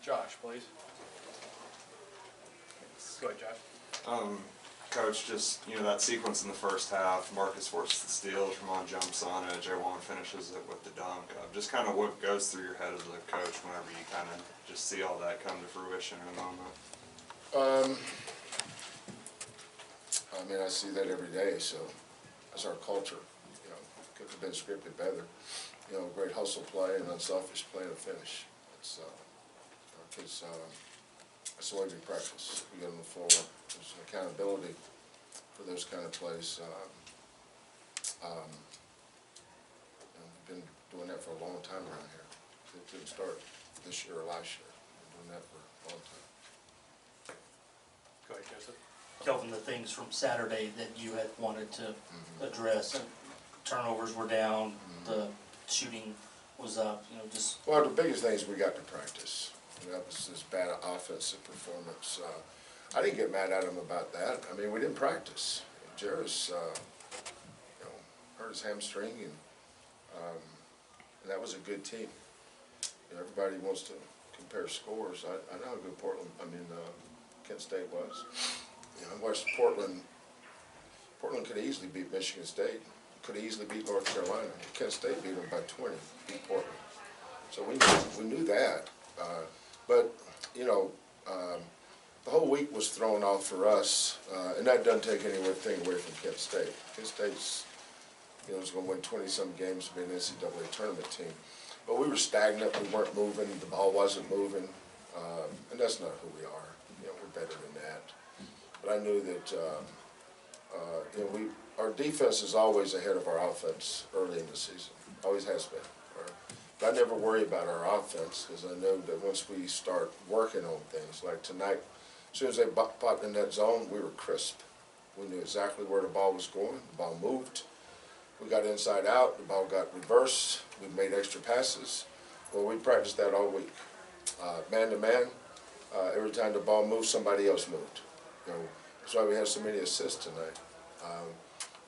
Josh, please. Go ahead, Josh. Coach, just, that sequence in the first half, Marcus forces the steal, Jamal jumps on it, Jamal finishes it with the dunk. Just kind of what goes through your head as a coach whenever you kind of just see all that come to fruition in a moment? I mean, I see that every day, so that's our culture. Could have been scripted better. Great hustle play and unselfish play to finish. It's our kids. That's the way we practice. We get on the floor. There's an accountability for those kind of plays. We've been doing that for a long time around here. It didn't start this year or last year. We've been doing that for a long time. Go ahead, Joseph. Kelvin, the things from Saturday that you had wanted to address, turnovers were down, the shooting was up, just... Well, the biggest thing is we got to practice. That was this bad offensive performance. I didn't get mad at him about that. I mean, we didn't practice. Jarris, hurt his hamstring, and that was a good team. Everybody wants to compare scores. I know how good Kent State was. I watched Portland. Portland could easily beat Michigan State. Could easily beat North Carolina. Kent State beat them by 20. Beat Portland. So we knew that. But the whole week was thrown off for us, and that doesn't take anything away from Kent State. Kent State's, is going to win 20-some games to be an NCAA tournament team. But we were stagnant. We weren't moving. The ball wasn't moving, and that's not who we are. We're better than that. But I knew that our defense is always ahead of our offense early in the season. Always has been. But I never worry about our offense because I know that once we start working on things, like tonight, as soon as they popped in that zone, we were crisp. We knew exactly where the ball was going. The ball moved. We got inside out. The ball got reversed. We made extra passes. Well, we practiced that all week. Man to man, every time the ball moved, somebody else moved. That's why we had so many assists tonight.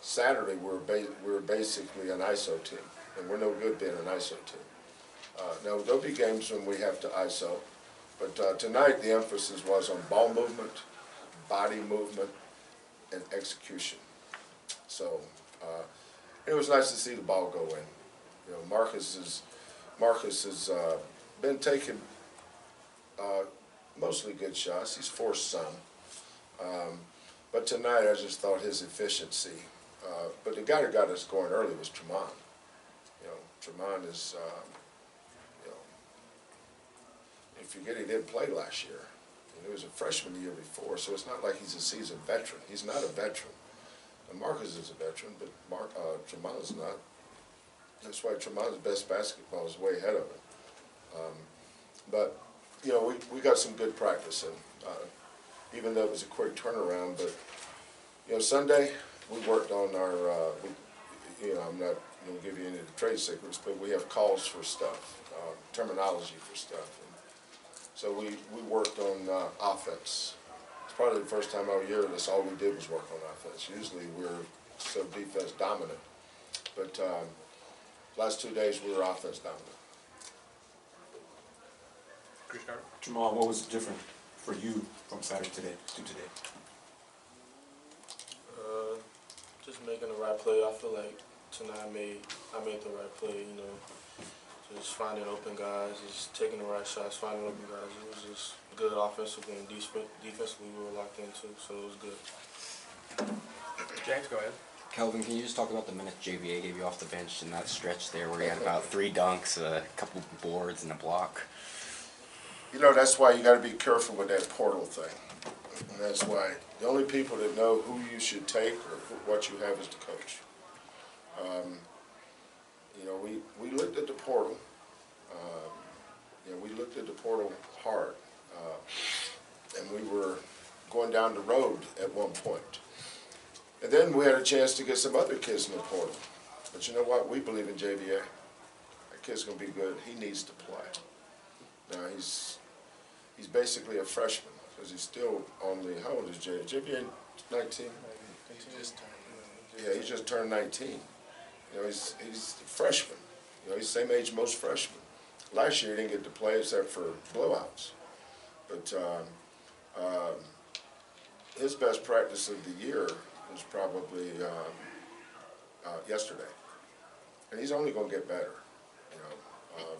Saturday, we were basically an ISO team, and we're no good being an ISO team. Now, there'll be games when we have to ISO, but tonight the emphasis was on ball movement, body movement, and execution. So it was nice to see the ball go in. Marcus has been taking mostly good shots. He's forced some. But tonight I just thought his efficiency. But the guy that got us going early was Tremont. Tremont is, you forget he didn't play last year. He was a freshman the year before, so it's not like he's a seasoned veteran. He's not a veteran. And Marcus is a veteran, but Tremont is not. That's why Tremont's best basketball is way ahead of him. But, we got some good practice, and even though it was a quick turnaround, but, Sunday, we worked on our, I'm not going to give you any of the trade secrets, but we have calls for stuff, terminology for stuff. And so we worked on offense. It's probably the first time all year that's all we did was work on offense. Usually we're so defense dominant, but last 2 days we were offense dominant. Jamal, what was different for you from Saturday to today? Just making the right play. I feel like tonight I made the right play. Just finding open guys, just taking the right shots, finding open guys. It was just good offensively and defensively we were locked into, so it was good. James, go ahead. Kelvin, can you just talk about the minutes JVA gave you off the bench in that stretch there where you had about 3 dunks, a couple boards, and a block? That's why you got to be careful with that portal thing. And that's why the only people that know who you should take or what you have is the coach. We looked at the portal. We looked at the portal hard. And we were going down the road at one point. And then we had a chance to get some other kids in the portal. But you know what? We believe in JVA. That kid's going to be good. He needs to play. Now, he's basically a freshman because he's still only, how old is JVA? JVA 19? Yeah, he just turned 19. He's a freshman. He's the same age most freshmen. Last year he didn't get to play except for blowouts. But his best practice of the year was probably yesterday, and he's only going to get better. You know,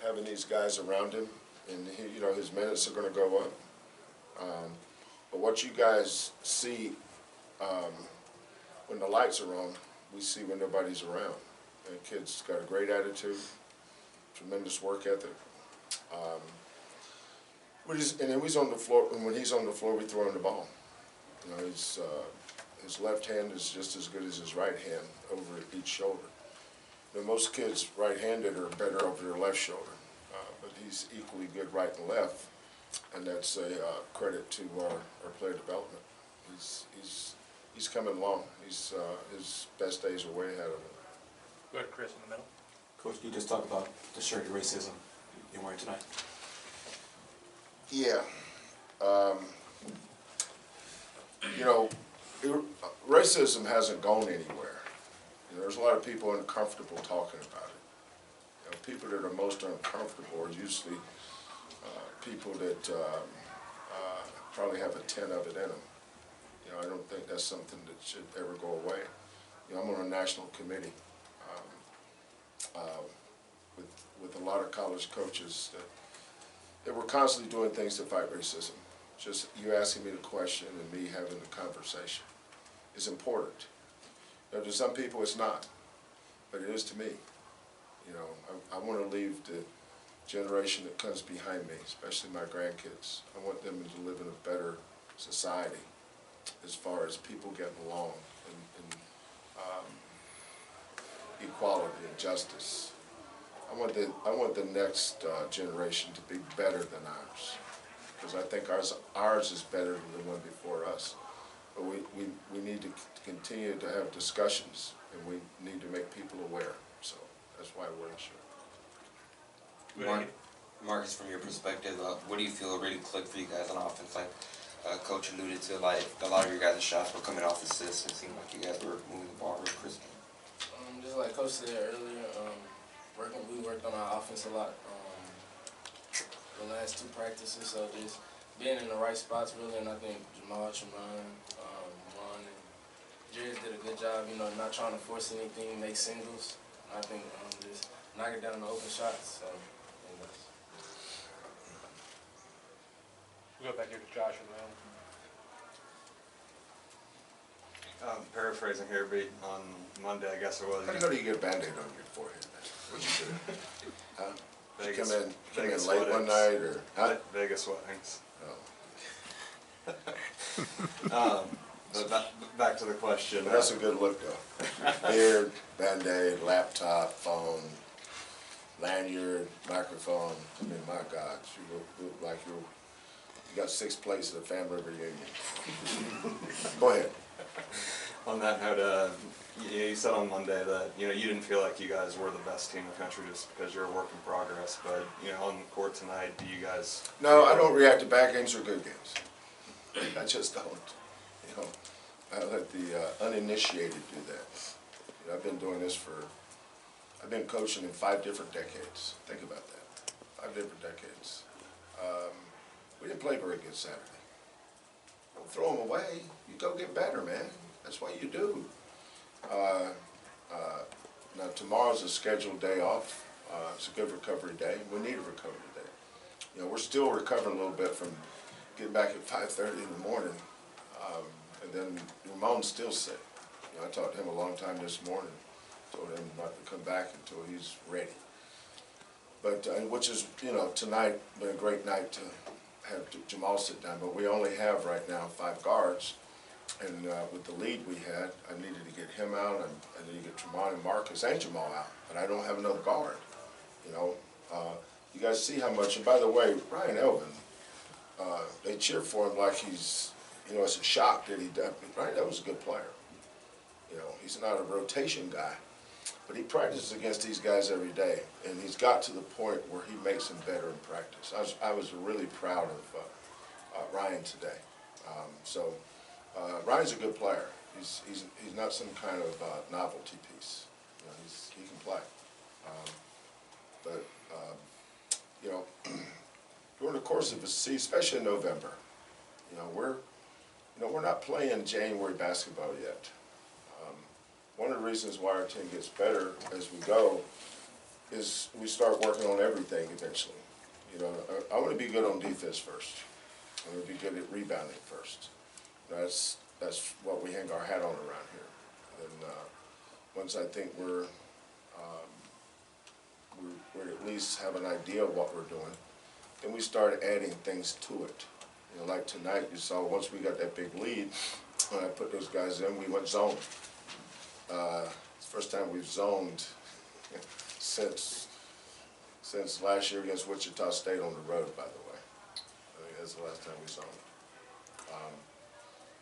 having these guys around him, and he, you know, his minutes are going to go up. But what you guys see when the lights are on, we see when nobody's around. And the kid's got a great attitude, tremendous work ethic. And then he's on the floor, and when he's on the floor, we throw him the ball. You know, his left hand is just as good as his right hand over each shoulder. Now, most kids right-handed are better over their left shoulder, but he's equally good right and left, and that's a credit to our player development. He's coming along. His best days are way ahead of him. Go ahead, Chris, in the middle. Coach, you just talked about the shirt ERACISM you're wearing tonight. Yeah. You know, racism hasn't gone anywhere. You know, there's a lot of people uncomfortable talking about it. You know, people that are most uncomfortable are usually people that probably have a 10 of it in them. You know, I don't think that's something that should ever go away. You know, I'm on a national committee with a lot of college coaches that we're constantly doing things to fight racism. Just you asking me the question and me having the conversation is important. You know, to some people it's not, but it is to me. You know, I want to leave the generation that comes behind me, especially my grandkids. I want them to live in a better society as far as people getting along and equality and justice. I want the next generation to be better than ours, because I think ours is better than the one before us. But we need to continue to have discussions, and we need to make people aware. So that's why we're in sure. Marcus, from your perspective, what do you feel really clicked for you guys on offense? Like Coach alluded to, like a lot of your guys' shots were coming off assists. It seemed like you guys were moving the ball real crispy. Just like Coach said earlier, we worked on our offense a lot the last 2 practices. So just being in the right spots really, and I think Jamal, Ron, and Jared did a good job. You know, not trying to force anything, make singles. I think just knock it down the open shots. So. We'll go back here to Josh in the middle. Paraphrasing here, but on Monday, I guess it was. How the hell do you get a Band-Aid on your forehead, man? What'd you do? Huh? Vegas, Come in Vegas late weddings. one night, or huh? Vegas weddings. Oh. But back to the question. But that's a good look, though. Beard, Band-Aid, laptop, phone, lanyard, microphone. I mean, my God, you look like you got 6 plates at a family reunion. Go ahead. On that note, you said on Monday that you didn't feel like you guys were the best team in the country just because you're a work in progress. But on the court tonight, do you guys? No, I don't react to bad games or good games. I just don't. You know, I let the uninitiated do that. You know, I've been coaching in 5 different decades. Think about that. 5 different decades. We didn't play very good Saturday. Don't throw them away. You go get better, man. That's what you do. Now tomorrow's a scheduled day off. It's a good recovery day. We need a recovery day. You know, we're still recovering a little bit from getting back at 5:30 in the morning, and then Ramon's still sick. You know, I talked to him a long time this morning. Told him not to come back until he's ready. But which is, tonight been a great night to have Jamal sit down. But we only have right now 5 guards. And with the lead we had, I needed to get him out. I needed to get Tremont and Marcus and Jamal out. But I don't have another guard. You guys see how much. And by the way, Ryan Elvin, they cheer for him like he's, it's a shock that he did. Ryan Elvin's a good player. He's not a rotation guy. But he practices against these guys every day. And he's got to the point where he makes them better in practice. I was really proud of Ryan today. Ryan's a good player. He's not some kind of novelty piece. He can play. during the course of the season, especially in November, we're not playing January basketball yet. One of the reasons why our team gets better as we go is we start working on everything eventually. I want to be good on defense first. I want to be good at rebounding first. That's what we hang our hat on around here. And once I think we're at least have an idea of what we're doing, then we start adding things to it. Like tonight, you saw once we got that big lead, when I put those guys in, we went zone. It's the first time we've zoned since last year against Wichita State on the road, by the way. I think that's the last time we zoned.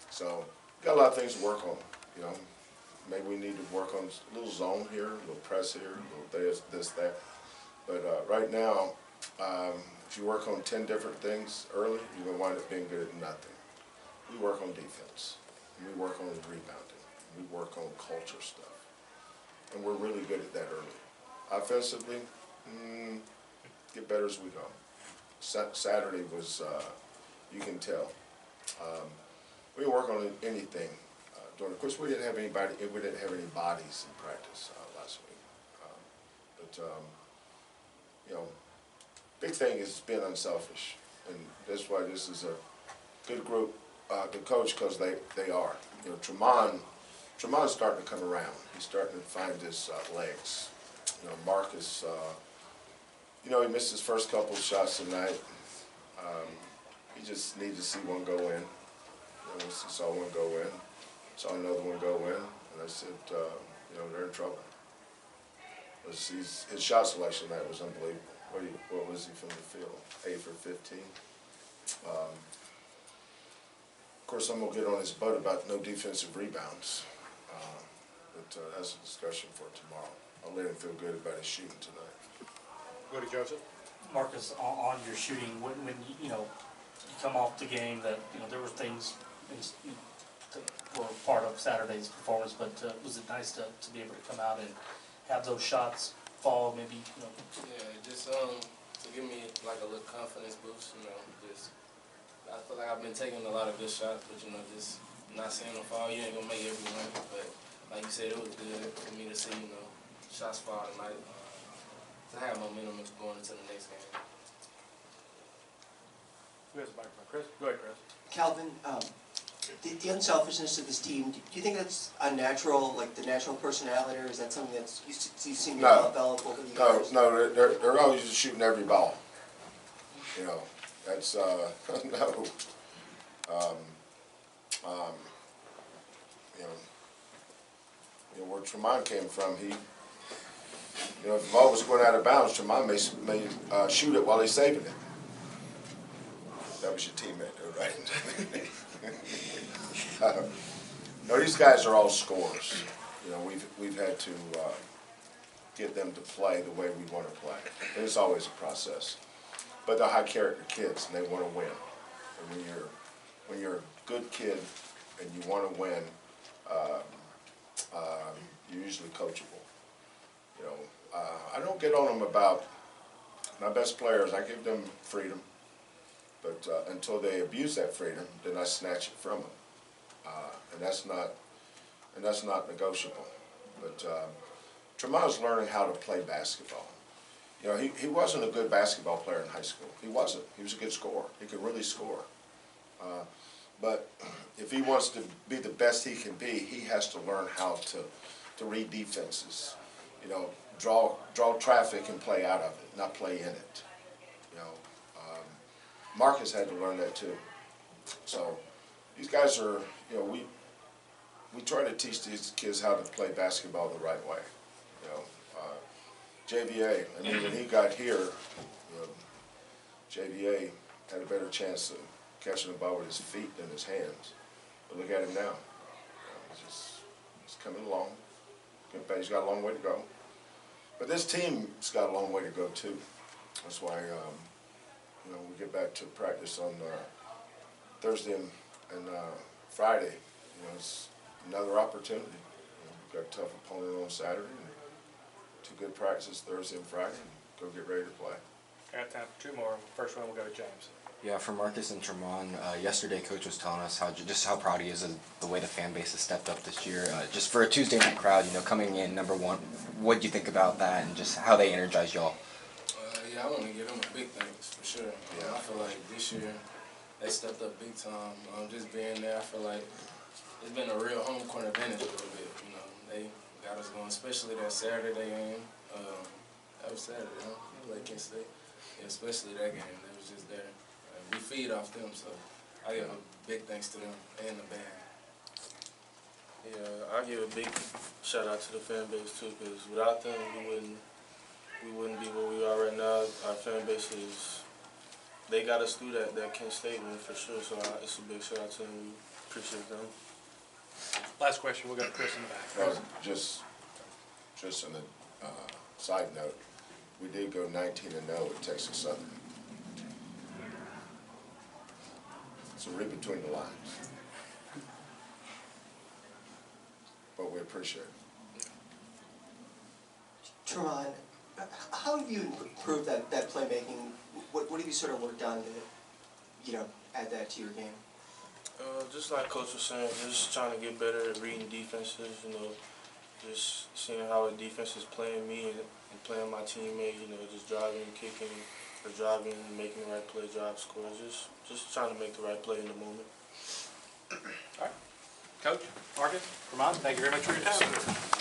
So, got a lot of things to work on, Maybe we need to work on a little zone here, a little press here, a little this, that. But right now, if you work on 10 different things early, you're going to wind up being good at nothing. We work on defense. We work on rebounding. We work on culture stuff. And we're really good at that early. Offensively, get better as we go. Saturday was, you can tell. We didn't work on anything. Of course, we didn't have any bodies in practice last week. Big thing is being unselfish, and that's why this is a good group to coach, because they are. Tremon's starting to come around. He's starting to find his legs. Marcus, he missed his first couple of shots tonight. He just needed to see one go in. Once he saw one go in, saw another one go in, and I said, they're in trouble. His shot selection tonight was unbelievable. What was he from the field? 8 for 15. Of course, I'm going to get on his butt about no defensive rebounds. But that's a discussion for tomorrow. I'll let him feel good about his shooting tonight. Go to Joseph. Marcus, on your shooting, when you come off the game, that there were things that were part of Saturday's performance, but was it nice to be able to come out and have those shots fall, maybe, Yeah, just to give me like a little confidence boost, just I feel like I've been taking a lot of good shots, but just not seeing them fall. You ain't gonna make every one, but like you said, it was good for me to see, shots fall tonight, to have momentum going into the next game. Who has the microphone? Chris? Go ahead, Chris. Kelvin, the unselfishness of this team, do you think that's unnatural, like the natural personality, or is that something that's you've seen develop over the years? No, they're always just shooting every ball. That's no. Where Tremont came from, he, if the ball was going out of bounds, Tremont may shoot it while he's saving it. That was your teammate, though, right? No, these guys are all scorers. We've had to get them to play the way we want to play. And it's always a process. But they're high character kids, and they want to win. And when you're a good kid and you want to win, you're usually coachable. I don't get on them about my best players. I give them freedom, but until they abuse that freedom, then I snatch it from them. And that's not negotiable. But Tremont's learning how to play basketball. He wasn't a good basketball player in high school. He wasn't. He was a good scorer. He could really score. But if he wants to be the best he can be, he has to learn how to read defenses. Draw traffic and play out of it, not play in it. Marcus had to learn that too. So these guys are, we try to teach these kids how to play basketball the right way. JVA, when he got here, JVA had a better chance of catching the ball with his feet than his hands. But look at him now. He's coming along. He's got a long way to go. But this team's got a long way to go too. That's why, we get back to practice on Thursday and Friday. It's another opportunity. We've got a tough opponent on Saturday. And 2 good practices Thursday and Friday, and go get ready to play. I got time for two more. First one will go to James. Yeah, for Marcus and Tremont, yesterday Coach was telling us just how proud he is of the way the fan base has stepped up this year. Just for a Tuesday night crowd, coming in #1, what do you think about that and just how they energize y'all? Yeah, I want to give them a big thanks for sure. I feel like this year they stepped up big time. Just being there, I feel like it's been a real home court advantage a little bit. They got us going, especially that Saturday game. That was Saturday, huh? It was like Kent State. Yeah, especially that game. They was just there. We feed off them, so I give a big thanks to them and the band. Yeah, I give a big shout out to the fan base too, because without them, we wouldn't be where we are right now. Our fan base they got us through that Kent State win for sure. So it's a big shout out to them. We appreciate them. Last question, we'll go to Chris in the back. Just on a side note, we did go 19-0 at Texas Southern. So read between the lines. But we appreciate it. Tremont, how have you improved that playmaking? What have you sort of worked on to, add that to your game? Just like Coach was saying, just trying to get better at reading defenses, just seeing how a defense is playing me and playing my teammate, just driving, kicking, or driving, making the right play, drive, score, just trying to make the right play in the moment. All right. Coach, Marcus, Vermont, thank you very much for your time.